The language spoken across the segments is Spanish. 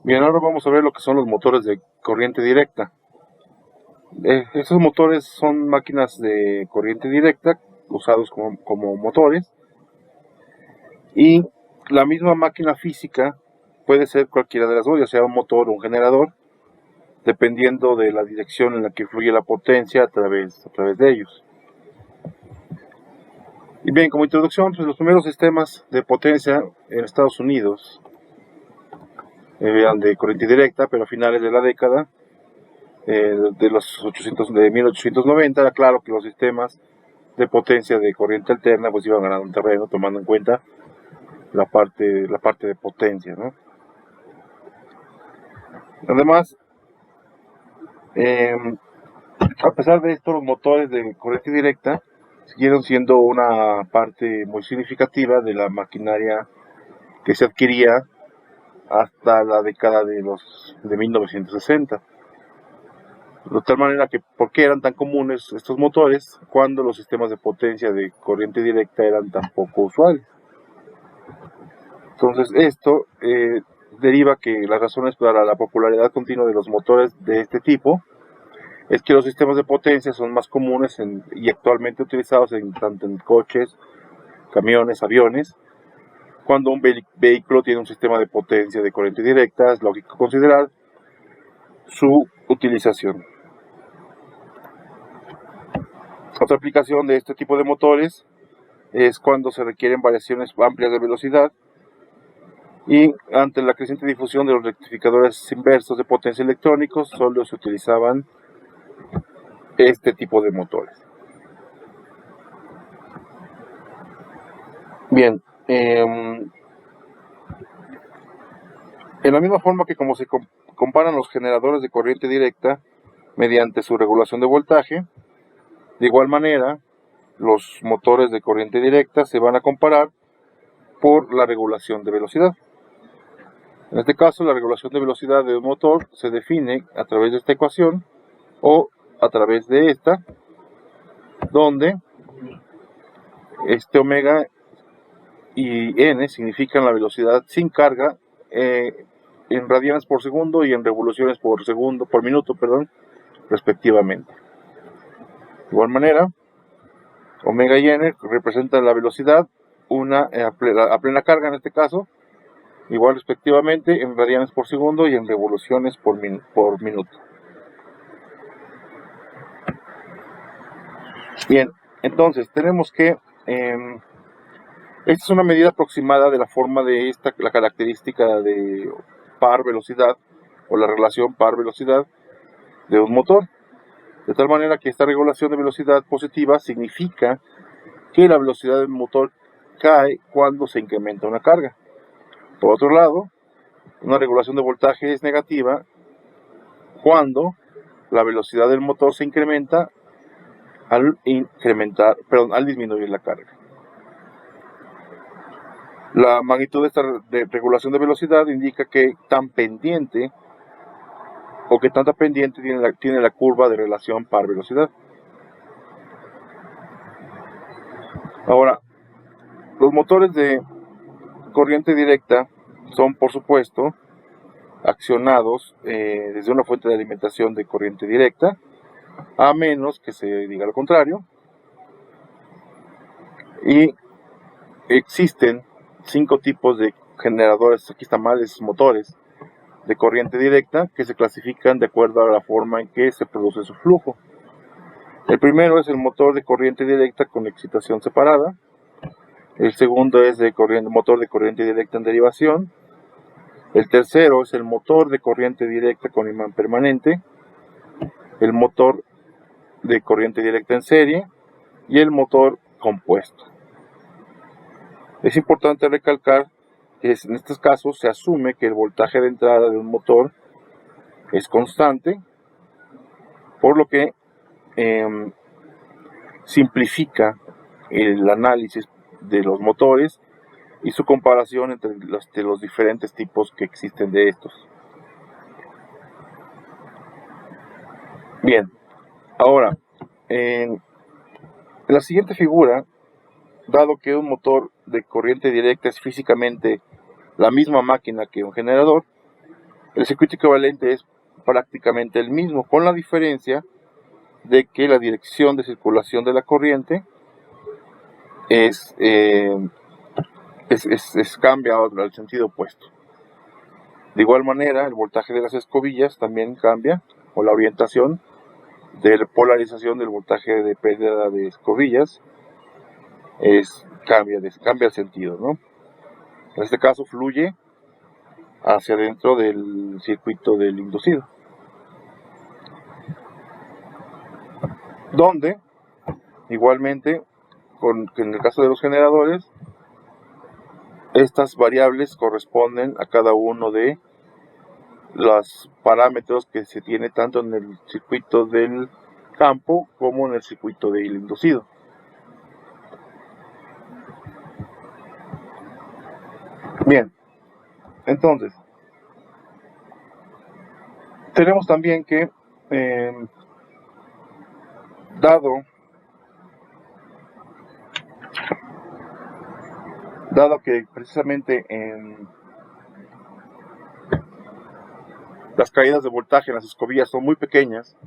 Bien, ahora vamos a ver lo que son los motores de corriente directa. Estos motores son máquinas de corriente directa usados como motores, y la misma máquina física puede ser cualquiera de las dos, ya sea un motor o un generador, dependiendo de la dirección en la que fluye la potencia a través de ellos. Y bien, como introducción, pues los primeros sistemas de potencia en Estados Unidos eran de corriente directa, pero a finales de la década de 1890, era claro que los sistemas de potencia de corriente alterna pues iban ganando un terreno, tomando en cuenta la parte de potencia, ¿no? Además, eh, a pesar de esto, los motores de corriente directa siguieron siendo una parte muy significativa de la maquinaria que se adquiría hasta la década de 1960. De tal manera que, ¿por qué eran tan comunes estos motores cuando los sistemas de potencia de corriente directa eran tan poco usuales? Entonces, esto deriva que las razones para la popularidad continua de los motores de este tipo es que los sistemas de potencia son más comunes y actualmente utilizados tanto en coches, camiones, aviones. Cuando un vehículo tiene un sistema de potencia de corriente directa, es lógico considerar su utilización. Otra aplicación de este tipo de motores es cuando se requieren variaciones amplias de velocidad, y ante la creciente difusión de los rectificadores inversos de potencia electrónicos, solo se utilizaban este tipo de motores. Bien, en la misma forma que como se comparan los generadores de corriente directa mediante su regulación de voltaje, de igual manera los motores de corriente directa se van a comparar por la regulación de velocidad. En este caso, la regulación de velocidad de un motor se define a través de esta ecuación o a través de esta, donde omega y n significan la velocidad sin carga en radianes por segundo y en revoluciones por minuto, respectivamente. De igual manera, omega y n representan la velocidad, una a plena carga en este caso, igual respectivamente en radianes por segundo y en revoluciones por minuto. Bien, entonces tenemos que esta es una medida aproximada de la forma de la característica de par velocidad o la relación par velocidad de un motor. De tal manera que esta regulación de velocidad positiva significa que la velocidad del motor cae cuando se incrementa una carga. Por otro lado, una regulación de voltaje es negativa cuando la velocidad del motor se incrementa al disminuir la carga. La magnitud de esta regulación de velocidad indica que tan pendiente o que tanta pendiente tiene la curva de relación par velocidad. Ahora, los motores de corriente directa son, por supuesto, accionados desde una fuente de alimentación de corriente directa, a menos que se diga lo contrario. Y existen 5 tipos de generadores, aquí están mal, esos motores de corriente directa, que se clasifican de acuerdo a la forma en que se produce su flujo. El primero es el motor de corriente directa con excitación separada. El segundo es motor de corriente directa en derivación. El tercero es el motor de corriente directa con imán permanente. El motor de corriente directa en serie y el motor compuesto. Es importante recalcar que en estos casos se asume que el voltaje de entrada de un motor es constante, por lo que simplifica el análisis de los motores y su comparación entre los diferentes tipos que existen de estos. Bien, ahora, en la siguiente figura, dado que un motor de corriente directa es físicamente la misma máquina que un generador, El circuito equivalente es prácticamente el mismo, con la diferencia de que la dirección de circulación de la corriente cambia al sentido opuesto. De igual manera, el voltaje de las escobillas también cambia, o la orientación de la polarización del voltaje de pérdida de escobillas cambia el sentido, ¿no? En este caso fluye hacia dentro del circuito del inducido, donde igualmente, en el caso de los generadores, estas variables corresponden a cada uno de los parámetros que se tiene tanto en el circuito del campo como en el circuito del inducido. Bien, entonces tenemos también que dado que precisamente en las caídas de voltaje en las escobillas son muy pequeñas,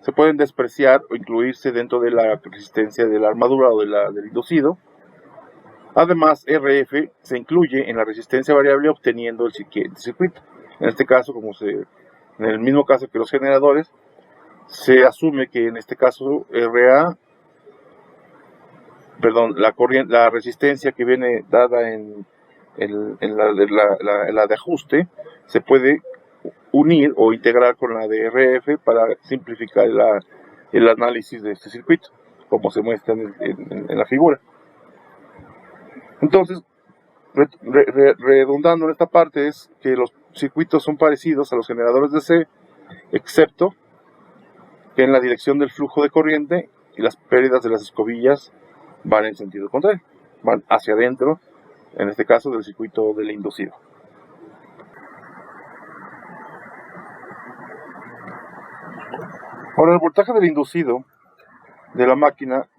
se pueden despreciar o incluirse dentro de la resistencia de la armadura o del inducido. Además, RF se incluye en la resistencia variable obteniendo el circuito. En este caso, en el mismo caso que los generadores, se asume que en este caso la resistencia que viene dada en la de ajuste se puede unir o integrar con la de RF para simplificar el análisis de este circuito, como se muestra en la figura. Entonces, redundando en esta parte, es que los circuitos son parecidos a los generadores DC, excepto que en la dirección del flujo de corriente y las pérdidas de las escobillas van en sentido contrario, van hacia adentro, en este caso del circuito del inducido. Ahora, el voltaje del inducido de la máquina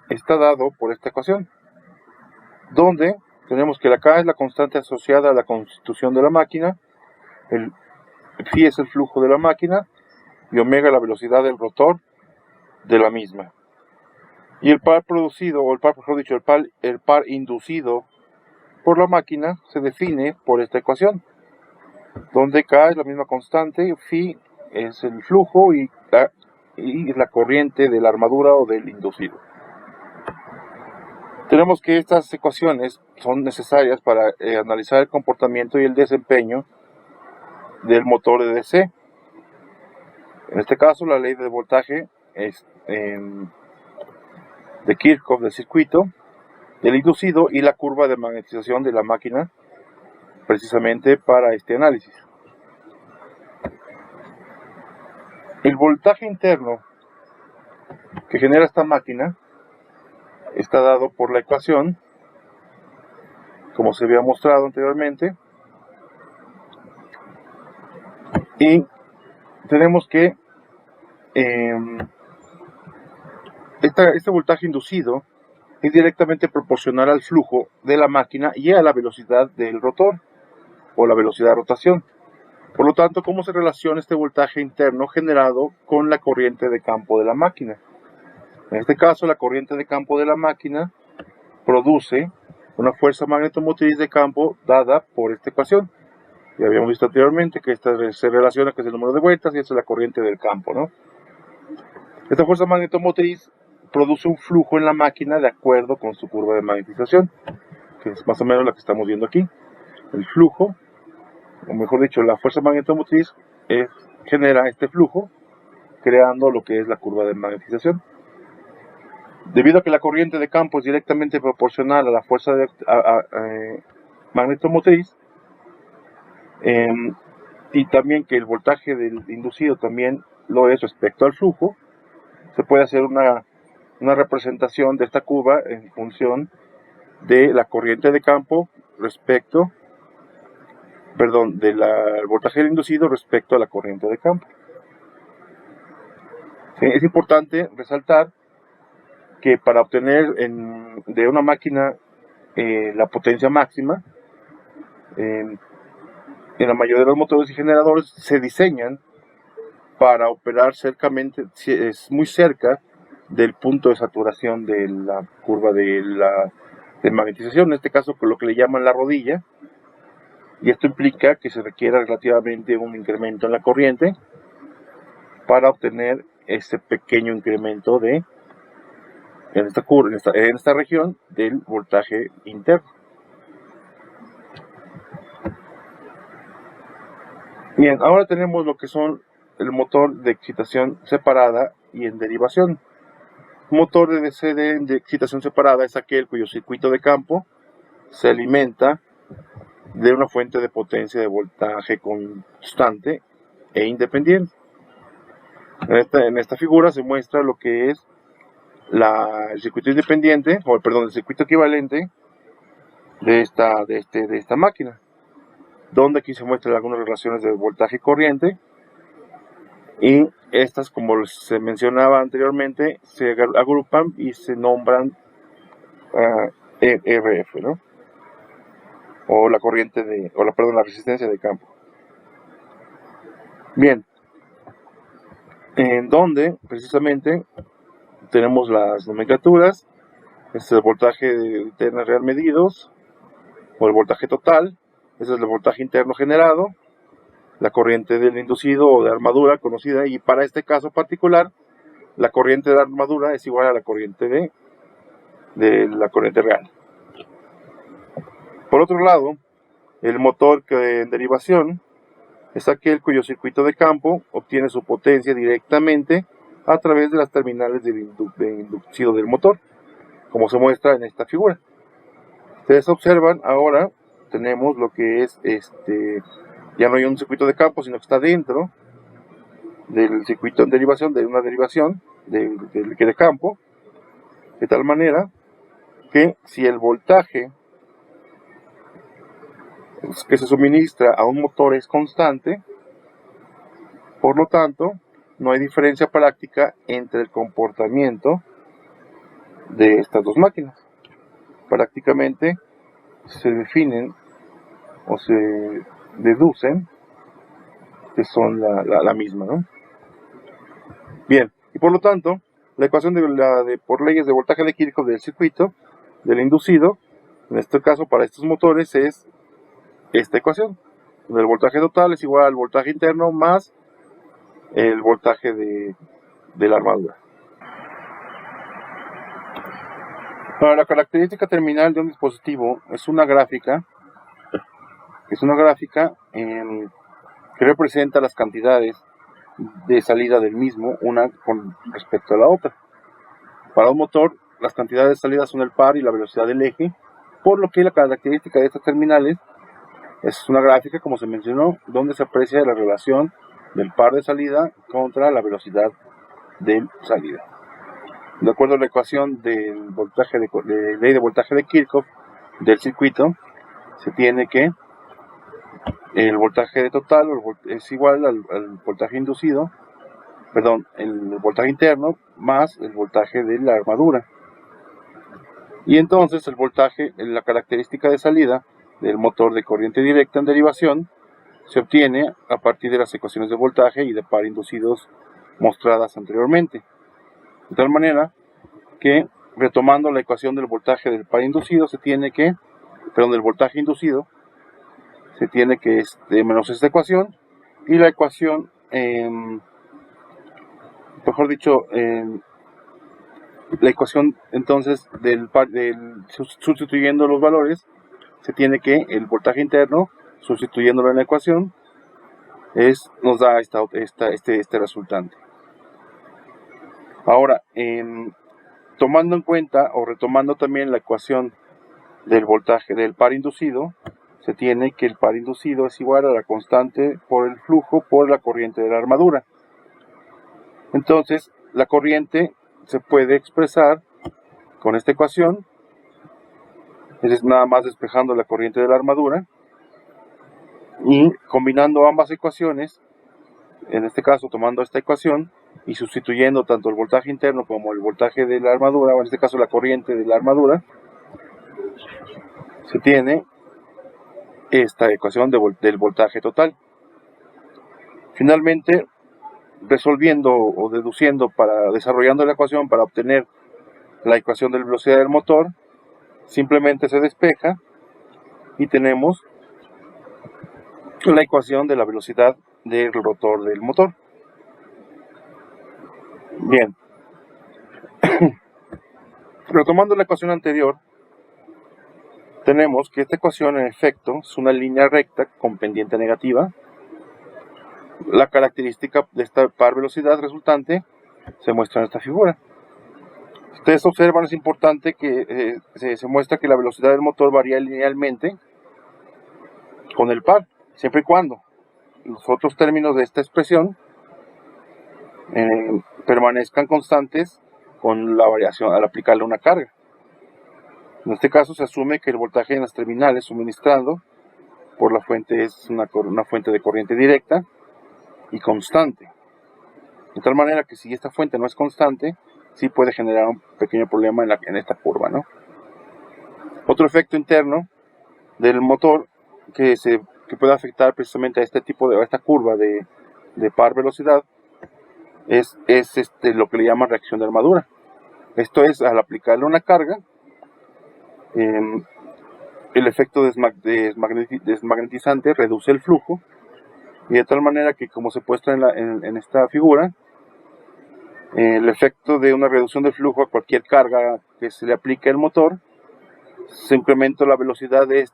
está dado por esta ecuación, donde tenemos que la K es la constante asociada a la constitución de la máquina, el phi es el flujo de la máquina y omega la velocidad del rotor de la misma. Y el par producido, o el par inducido por la máquina se define por esta ecuación, donde K es la misma constante, phi es el flujo y la corriente de la armadura o del inducido. Tenemos que estas ecuaciones son necesarias para analizar el comportamiento y el desempeño del motor de DC. En este caso, la ley de voltaje es de Kirchhoff del circuito, del inducido y la curva de magnetización de la máquina, precisamente para este análisis. El voltaje interno que genera esta máquina está dado por la ecuación, como se había mostrado anteriormente, y tenemos que este voltaje inducido es directamente proporcional al flujo de la máquina y a la velocidad del rotor o la velocidad de rotación. Por lo tanto, ¿cómo se relaciona este voltaje interno generado con la corriente de campo de la máquina? En este caso, la corriente de campo de la máquina produce una fuerza magnetomotriz de campo dada por esta ecuación. Ya habíamos visto anteriormente que esta se relaciona, que es el número de vueltas, y esta es la corriente del campo, ¿no? Esta fuerza magnetomotriz produce un flujo en la máquina de acuerdo con su curva de magnetización, que es más o menos la que estamos viendo aquí. El flujo, o mejor dicho, la fuerza magnetomotriz genera este flujo, creando lo que es la curva de magnetización. Debido a que la corriente de campo es directamente proporcional a la fuerza magnetomotriz, y también que el voltaje del inducido también lo es respecto al flujo, se puede hacer una representación de esta curva en función de la corriente de campo del voltaje del inducido respecto a la corriente de campo. Sí, es importante resaltar que para obtener de una máquina la potencia máxima, en la mayoría de los motores y generadores se diseñan para operar muy cerca del punto de saturación de la curva de magnetización, en este caso con lo que le llaman la rodilla, y esto implica que se requiera relativamente un incremento en la corriente para obtener ese pequeño incremento en esta región del voltaje interno. Bien, ahora tenemos lo que son el motor de excitación separada y en derivación. Un motor de DC de excitación separada es aquel cuyo circuito de campo se alimenta de una fuente de potencia de voltaje constante e independiente. En esta figura se muestra lo que es el circuito independiente, el circuito equivalente de esta máquina, donde aquí se muestran algunas relaciones de voltaje y corriente, y estas, como se mencionaba anteriormente, se agrupan y se nombran RF, ¿no? O la la resistencia de campo. Bien, en donde precisamente tenemos las nomenclaturas. Este es el voltaje interno real medidos, o el voltaje total. Este es el voltaje interno generado, la corriente del inducido o de armadura conocida, y para este caso particular, la corriente de armadura es igual a la corriente de la corriente real. Por otro lado, el motor en derivación es aquel cuyo circuito de campo obtiene su potencia directamente a través de las terminales de inducido del motor, como se muestra en esta figura. Ustedes observan, ahora tenemos lo que es ya no hay un circuito de campo, sino que está dentro del circuito en derivación, de una derivación de campo, de tal manera que si el voltaje que se suministra a un motor es constante, por lo tanto, no hay diferencia práctica entre el comportamiento de estas dos máquinas. Prácticamente se definen o se deducen que son la misma, ¿no? Bien, y por lo tanto, la ecuación por leyes de voltaje de Kirchhoff del circuito, del inducido, en este caso para estos motores es esta ecuación, donde el voltaje total es igual al voltaje interno más el voltaje de la armadura. Ahora, la característica terminal de un dispositivo es una gráfica que representa las cantidades de salida del mismo, una con respecto a la otra. Para un motor, las cantidades de salida son el par y la velocidad del eje, por lo que la característica de estas terminales es una gráfica, como se mencionó, donde se aprecia la relación del par de salida contra la velocidad de salida. De acuerdo a la ecuación del voltaje de ley de voltaje de Kirchhoff del circuito, se tiene que el voltaje total es igual al voltaje inducido, el voltaje interno más el voltaje de la armadura. Y entonces el voltaje, la característica de salida del motor de corriente directa en derivación, se obtiene a partir de las ecuaciones de voltaje y de par inducidos mostradas anteriormente. De tal manera que, retomando la ecuación del voltaje del par inducido, del voltaje inducido, se tiene que menos esta ecuación, y la ecuación, la ecuación entonces sustituyendo los valores, se tiene que el voltaje interno, sustituyéndolo en la ecuación, nos da este resultante. Ahora, tomando en cuenta o retomando también la ecuación del voltaje del par inducido, se tiene que el par inducido es igual a la constante por el flujo por la corriente de la armadura. Entonces, la corriente se puede expresar con esta ecuación, es nada más despejando la corriente de la armadura, y combinando ambas ecuaciones, en este caso tomando esta ecuación y sustituyendo tanto el voltaje interno como el voltaje de la armadura, o en este caso la corriente de la armadura, se tiene esta ecuación del voltaje total. Finalmente, resolviendo o deduciendo, desarrollando la ecuación para obtener la ecuación de la velocidad del motor, simplemente se despeja y tenemos la ecuación de la velocidad del rotor del motor. Bien, retomando la ecuación anterior, tenemos que esta ecuación en efecto es una línea recta con pendiente negativa. La característica de esta par velocidad resultante se muestra en esta figura. Ustedes observan, es importante que se muestra que la velocidad del motor varía linealmente con el par, siempre y cuando los otros términos de esta expresión permanezcan constantes con la variación al aplicarle una carga. En este caso se asume que el voltaje en las terminales suministrado por la fuente es una fuente de corriente directa y constante. De tal manera que si esta fuente no es constante, sí puede generar un pequeño problema en esta curva, ¿no? Otro efecto interno del motor que puede afectar precisamente a esta curva de par velocidad es lo que le llaman reacción de armadura. Esto es, al aplicarle una carga, el efecto desmagnetizante reduce el flujo, y de tal manera que, como se muestra en esta figura, el efecto de una reducción del flujo a cualquier carga que se le aplique al motor, se incrementa la velocidad de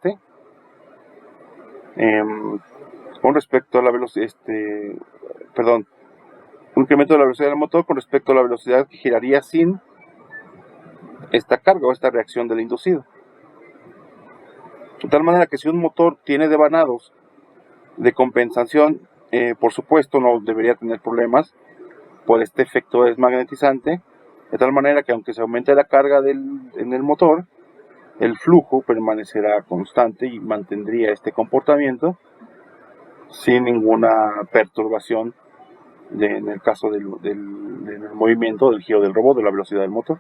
con respecto a la velocidad, un incremento de la velocidad del motor con respecto a la velocidad que giraría sin esta carga o esta reacción del inducido. De tal manera que si un motor tiene devanados de compensación, por supuesto no debería tener problemas por este efecto desmagnetizante, de tal manera que aunque se aumente la carga en el motor, el flujo permanecerá constante y mantendría este comportamiento sin ninguna perturbación en el caso del movimiento, del giro del robot, de la velocidad del motor.